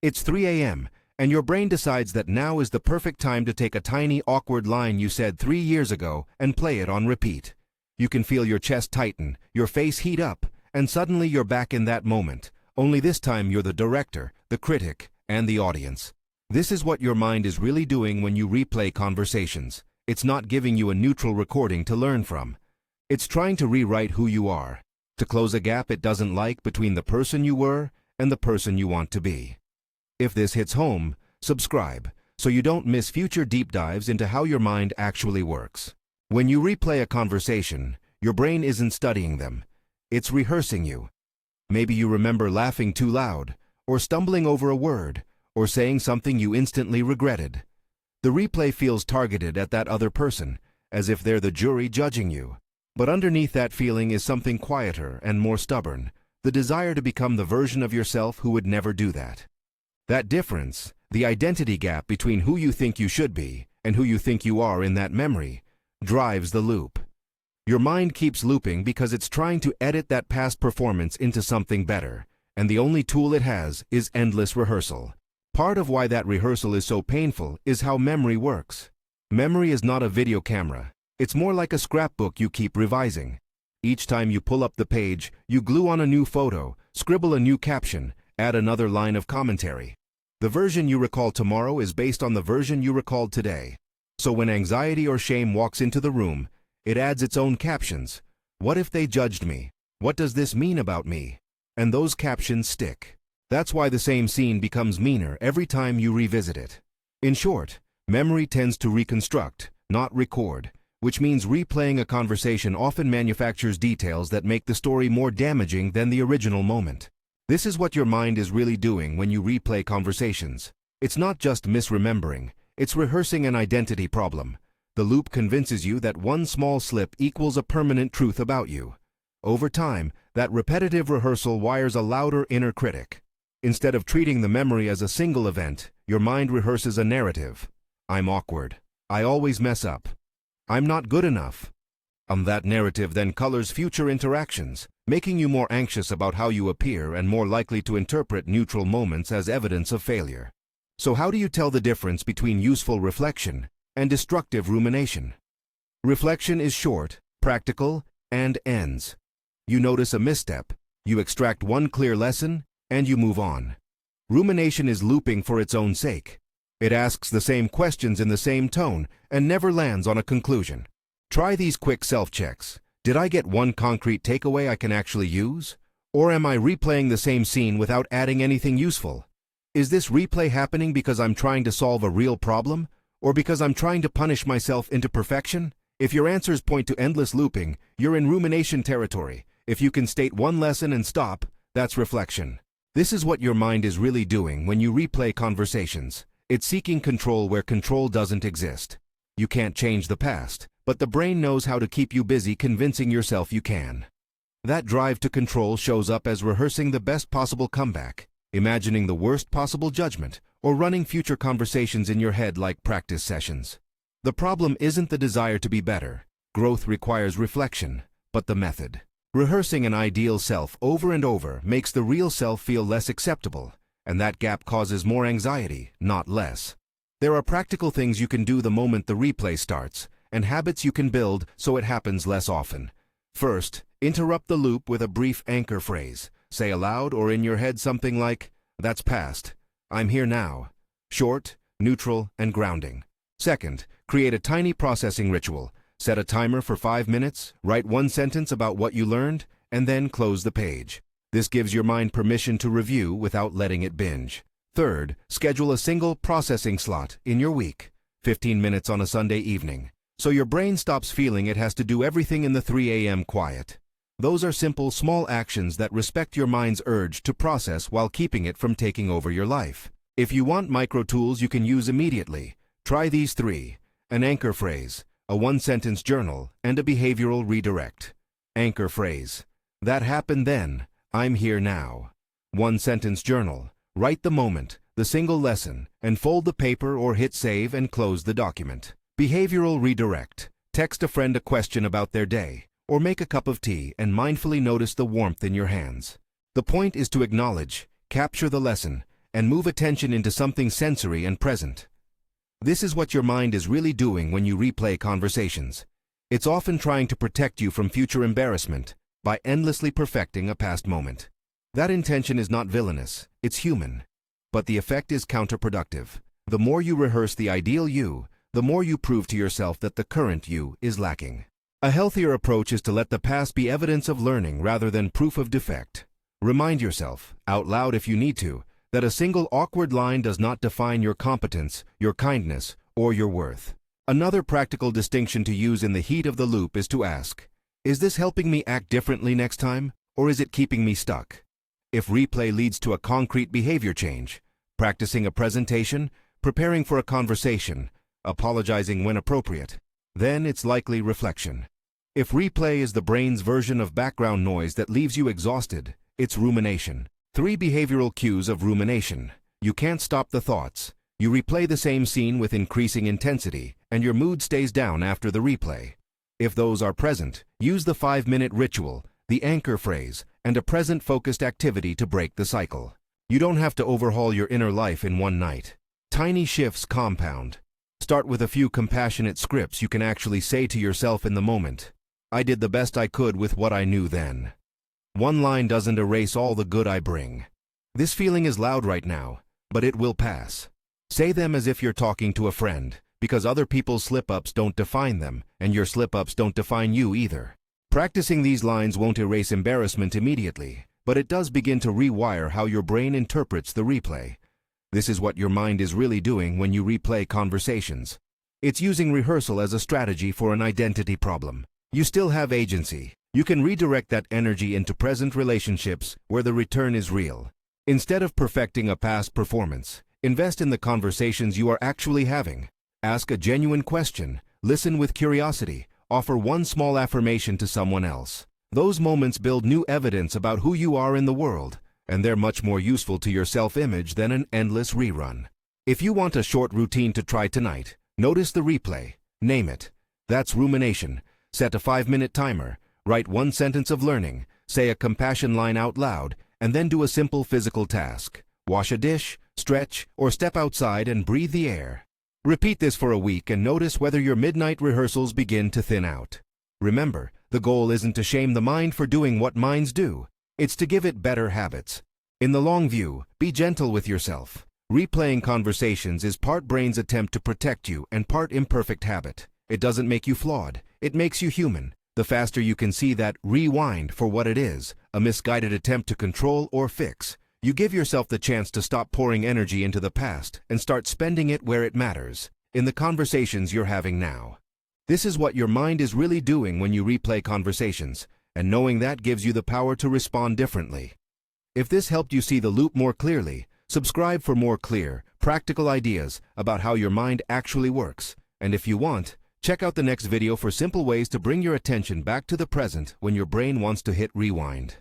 It's 3 a.m., and your brain decides that now is the perfect time to take a tiny, awkward line you said 3 years ago and play it on repeat. You can feel your chest tighten, your face heat up, and suddenly you're back in that moment. Only this time you're the director, the critic, and the audience. This is what your mind is really doing when you replay conversations. It's not giving you a neutral recording to learn from. It's trying to rewrite who you are, to close a gap it doesn't like between the person you were and the person you want to be. If this hits home, subscribe so you don't miss future deep dives into how your mind actually works. When you replay a conversation, your brain isn't studying them. It's rehearsing you. Maybe you remember laughing too loud, or stumbling over a word, or saying something you instantly regretted. The replay feels targeted at that other person, as if they're the jury judging you. But underneath that feeling is something quieter and more stubborn, the desire to become the version of yourself who would never do that. That difference, the identity gap between who you think you should be and who you think you are in that memory, drives the loop. Your mind keeps looping because it's trying to edit that past performance into something better, and the only tool it has is endless rehearsal. Part of why that rehearsal is so painful is how memory works. Memory is not a video camera. It's more like a scrapbook you keep revising. Each time you pull up the page, you glue on a new photo, scribble a new caption, add another line of commentary. The version you recall tomorrow is based on the version you recalled today. So when anxiety or shame walks into the room, it adds its own captions. What if they judged me? What does this mean about me? And those captions stick. That's why the same scene becomes meaner every time you revisit it. In short, memory tends to reconstruct, not record, which means replaying a conversation often manufactures details that make the story more damaging than the original moment. This is what your mind is really doing when you replay conversations. It's not just misremembering, it's rehearsing an identity problem. The loop convinces you that one small slip equals a permanent truth about you. Over time, that repetitive rehearsal wires a louder inner critic. Instead of treating the memory as a single event, your mind rehearses a narrative. I'm awkward. I always mess up. I'm not good enough. That narrative then colors future interactions, making you more anxious about how you appear and more likely to interpret neutral moments as evidence of failure. So how do you tell the difference between useful reflection and destructive rumination? Reflection is short, practical, and ends. You notice a misstep, you extract one clear lesson, and you move on. Rumination is looping for its own sake. It asks the same questions in the same tone and never lands on a conclusion. Try these quick self-checks. Did I get one concrete takeaway I can actually use? Or am I replaying the same scene without adding anything useful? Is this replay happening because I'm trying to solve a real problem, or because I'm trying to punish myself into perfection? If your answers point to endless looping, you're in rumination territory. If you can state one lesson and stop, that's reflection. This is what your mind is really doing when you replay conversations. It's seeking control where control doesn't exist. You can't change the past, but the brain knows how to keep you busy convincing yourself you can. That drive to control shows up as rehearsing the best possible comeback, imagining the worst possible judgment, or running future conversations in your head like practice sessions. The problem isn't the desire to be better. Growth requires reflection, but the method. Rehearsing an ideal self over and over makes the real self feel less acceptable, and that gap causes more anxiety, not less. There are practical things you can do the moment the replay starts, and habits you can build so it happens less often. First, interrupt the loop with a brief anchor phrase. Say aloud or in your head something like, "That's past. I'm here now." Short, neutral, and grounding. Second, create a tiny processing ritual. Set a timer for 5 minutes, write one sentence about what you learned, and then close the page. This gives your mind permission to review without letting it binge. Third, schedule a single processing slot in your week, 15 minutes on a Sunday evening, so your brain stops feeling it has to do everything in the 3 a.m. quiet. Those are simple, small actions that respect your mind's urge to process while keeping it from taking over your life. If you want micro tools you can use immediately, try these 3. An anchor phrase, a one-sentence journal, and a behavioral redirect. Anchor phrase. That happened then. I'm here now. One-sentence journal. Write the moment, the single lesson, and fold the paper or hit save and close the document. Behavioral redirect. Text a friend a question about their day, or make a cup of tea and mindfully notice the warmth in your hands. The point is to acknowledge, capture the lesson, and move attention into something sensory and present. This is what your mind is really doing when you replay conversations. It's often trying to protect you from future embarrassment by endlessly perfecting a past moment. That intention is not villainous, it's human. But the effect is counterproductive. The more you rehearse the ideal you, the more you prove to yourself that the current you is lacking. A healthier approach is to let the past be evidence of learning rather than proof of defect. Remind yourself, out loud if you need to, that a single awkward line does not define your competence, your kindness, or your worth. Another practical distinction to use in the heat of the loop is to ask, is this helping me act differently next time, or is it keeping me stuck? If replay leads to a concrete behavior change, practicing a presentation, preparing for a conversation, apologizing when appropriate, then it's likely reflection. If replay is the brain's version of background noise that leaves you exhausted, it's rumination. 3 behavioral cues of rumination. You can't stop the thoughts. You replay the same scene with increasing intensity, and your mood stays down after the replay. If those are present, use the 5-minute ritual, the anchor phrase, and a present-focused activity to break the cycle. You don't have to overhaul your inner life in one night. Tiny shifts compound. Start with a few compassionate scripts you can actually say to yourself in the moment. I did the best I could with what I knew then. One line doesn't erase all the good I bring. This feeling is loud right now, but it will pass. Say them as if you're talking to a friend, because other people's slip-ups don't define them, and your slip-ups don't define you either. Practicing these lines won't erase embarrassment immediately, but it does begin to rewire how your brain interprets the replay. This is what your mind is really doing when you replay conversations. It's using rehearsal as a strategy for an identity problem. You still have agency. You can redirect that energy into present relationships where the return is real. Instead of perfecting a past performance, invest in the conversations you are actually having. Ask a genuine question, listen with curiosity, offer one small affirmation to someone else. Those moments build new evidence about who you are in the world, and they're much more useful to your self-image than an endless rerun. If you want a short routine to try tonight, notice the replay. Name it. That's rumination. Set a 5-minute timer. Write one sentence of learning, say a compassion line out loud, and then do a simple physical task. Wash a dish, stretch, or step outside and breathe the air. Repeat this for a week and notice whether your midnight rehearsals begin to thin out. Remember, the goal isn't to shame the mind for doing what minds do. It's to give it better habits. In the long view, be gentle with yourself. Replaying conversations is part brain's attempt to protect you and part imperfect habit. It doesn't make you flawed. It makes you human. The faster you can see that rewind for what it is, a misguided attempt to control or fix, you give yourself the chance to stop pouring energy into the past and start spending it where it matters, in the conversations you're having now. This is what your mind is really doing when you replay conversations, and knowing that gives you the power to respond differently. If this helped you see the loop more clearly, subscribe for more clear, practical ideas about how your mind actually works. And if you want, check out the next video for simple ways to bring your attention back to the present when your brain wants to hit rewind.